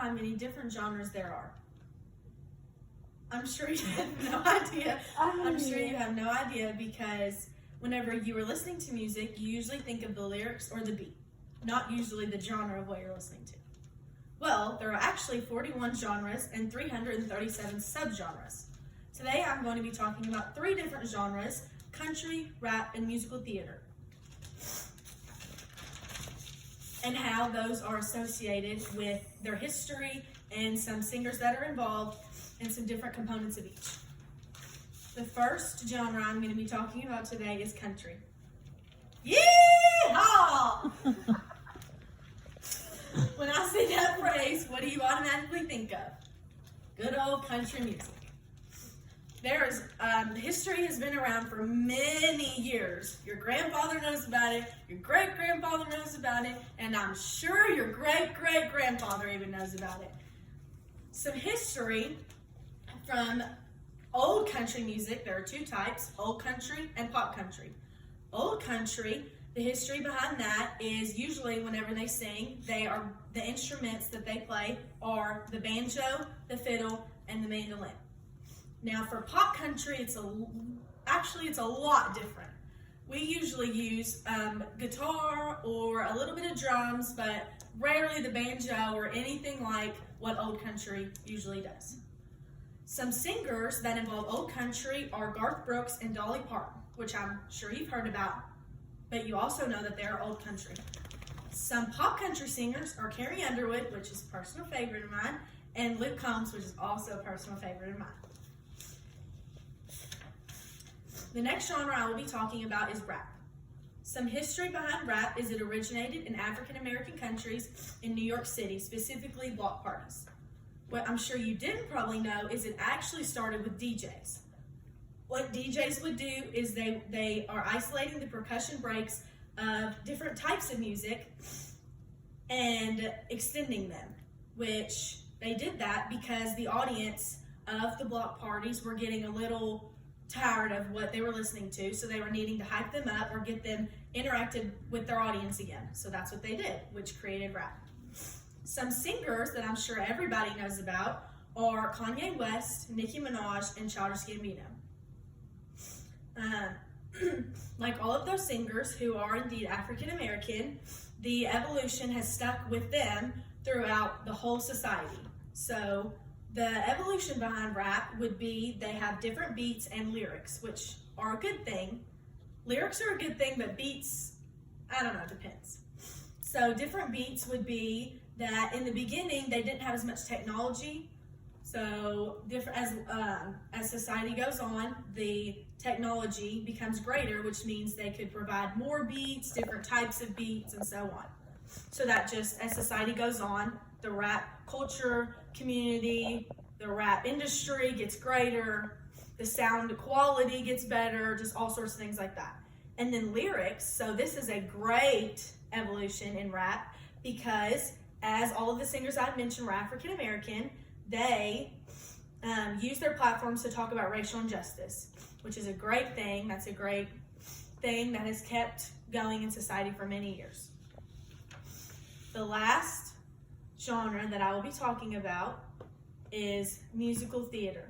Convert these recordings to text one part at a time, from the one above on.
how many different genres there are? I'm sure you have no idea. I'm sure you have no idea because whenever you are listening to music, you usually think of the lyrics or the beat, not usually the genre of what you're listening to. Well, there are actually 41 genres and 337 subgenres. Today I'm going to be talking about 3 different genres: country, rap, and musical theater, and how those are associated with their history and some singers that are involved and some different components of each. The first genre I'm going to be talking about today is country. Yeehaw! When I say that phrase, what do you automatically think of? Good old country music. History has been around for many years. Your grandfather knows about it, your great-grandfather knows about it, and I'm sure your great-great-grandfather even knows about it. Some history from old country music. There are 2 types, old country and pop country. Old country, the history behind that is usually whenever they sing, the instruments that they play are the banjo, the fiddle, and the mandolin. Now for pop country, it's a lot different. We usually use guitar or a little bit of drums, but rarely the banjo or anything like what old country usually does. Some singers that involve old country are Garth Brooks and Dolly Parton, which I'm sure you've heard about, but you also know that they're old country. Some pop country singers are Carrie Underwood, which is a personal favorite of mine, and Luke Combs, which is also a personal favorite of mine. The next genre I will be talking about is rap. Some history behind rap is it originated in African American countries in New York City, specifically block parties. What I'm sure you didn't probably know is it actually started with DJs. What DJs would do is they are isolating the percussion breaks of different types of music and extending them, which they did that because the audience of the block parties were getting a little tired of what they were listening to, so they were needing to hype them up or get them interacted with their audience again. So that's what they did, which created rap. Some singers that I'm sure everybody knows about are Kanye West, Nicki Minaj, and Childish Gambino. Like all of those singers who are indeed African American, the evolution has stuck with them throughout the whole society. So the evolution behind rap would be they have different beats and lyrics, which are a good thing. Lyrics are a good thing, but beats, I don't know, depends. So different beats would be that in the beginning they didn't have as much technology. So as society goes on, the technology becomes greater, which means they could provide more beats, different types of beats, and so on. So that just as society goes on, the rap culture, community, the rap industry gets greater, the sound quality gets better, just all sorts of things like that. And then lyrics, so this is a great evolution in rap because as all of the singers I've mentioned were African American, they use their platforms to talk about racial injustice, which is a great thing. That's a great thing that has kept going in society for many years. The last genre that I will be talking about is musical theater.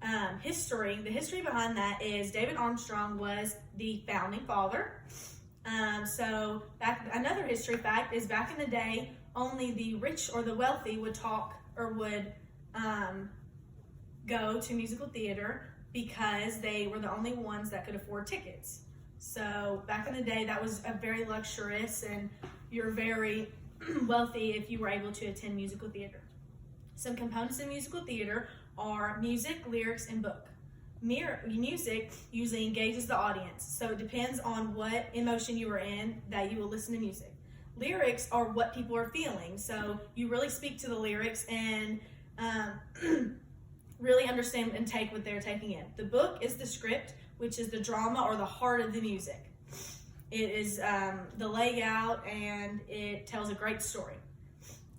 The history behind that is David Armstrong was the founding father. So another history fact is back in the day, only the rich or the wealthy would talk or would go to musical theater because they were the only ones that could afford tickets. So back in the day, that was a very luxurious, and you're very wealthy if you were able to attend musical theater. Some components of musical theater are music, lyrics, and book. Music usually engages the audience, so it depends on what emotion you are in that you will listen to music. Lyrics are what people are feeling, so you really speak to the lyrics and really understand and take what they're taking in. The book is the script, which is the drama or the heart of the music. It is the layout, and it tells a great story.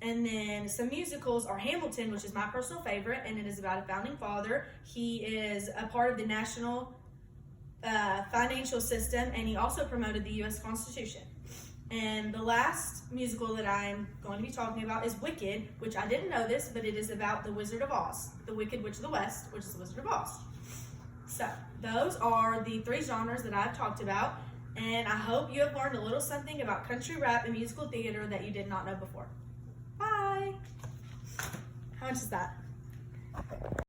And then some musicals are Hamilton, which is my personal favorite, and it is about a founding father. He is a part of the national financial system, and he also promoted the U.S. Constitution. And the last musical that I'm going to be talking about is Wicked, which I didn't know this, but it is about the Wizard of Oz, the Wicked Witch of the West, which is the Wizard of Oz. So those are the 3 genres that I've talked about, and I hope you have learned a little something about country rap and musical theater that you did not know before. Bye! How much is that?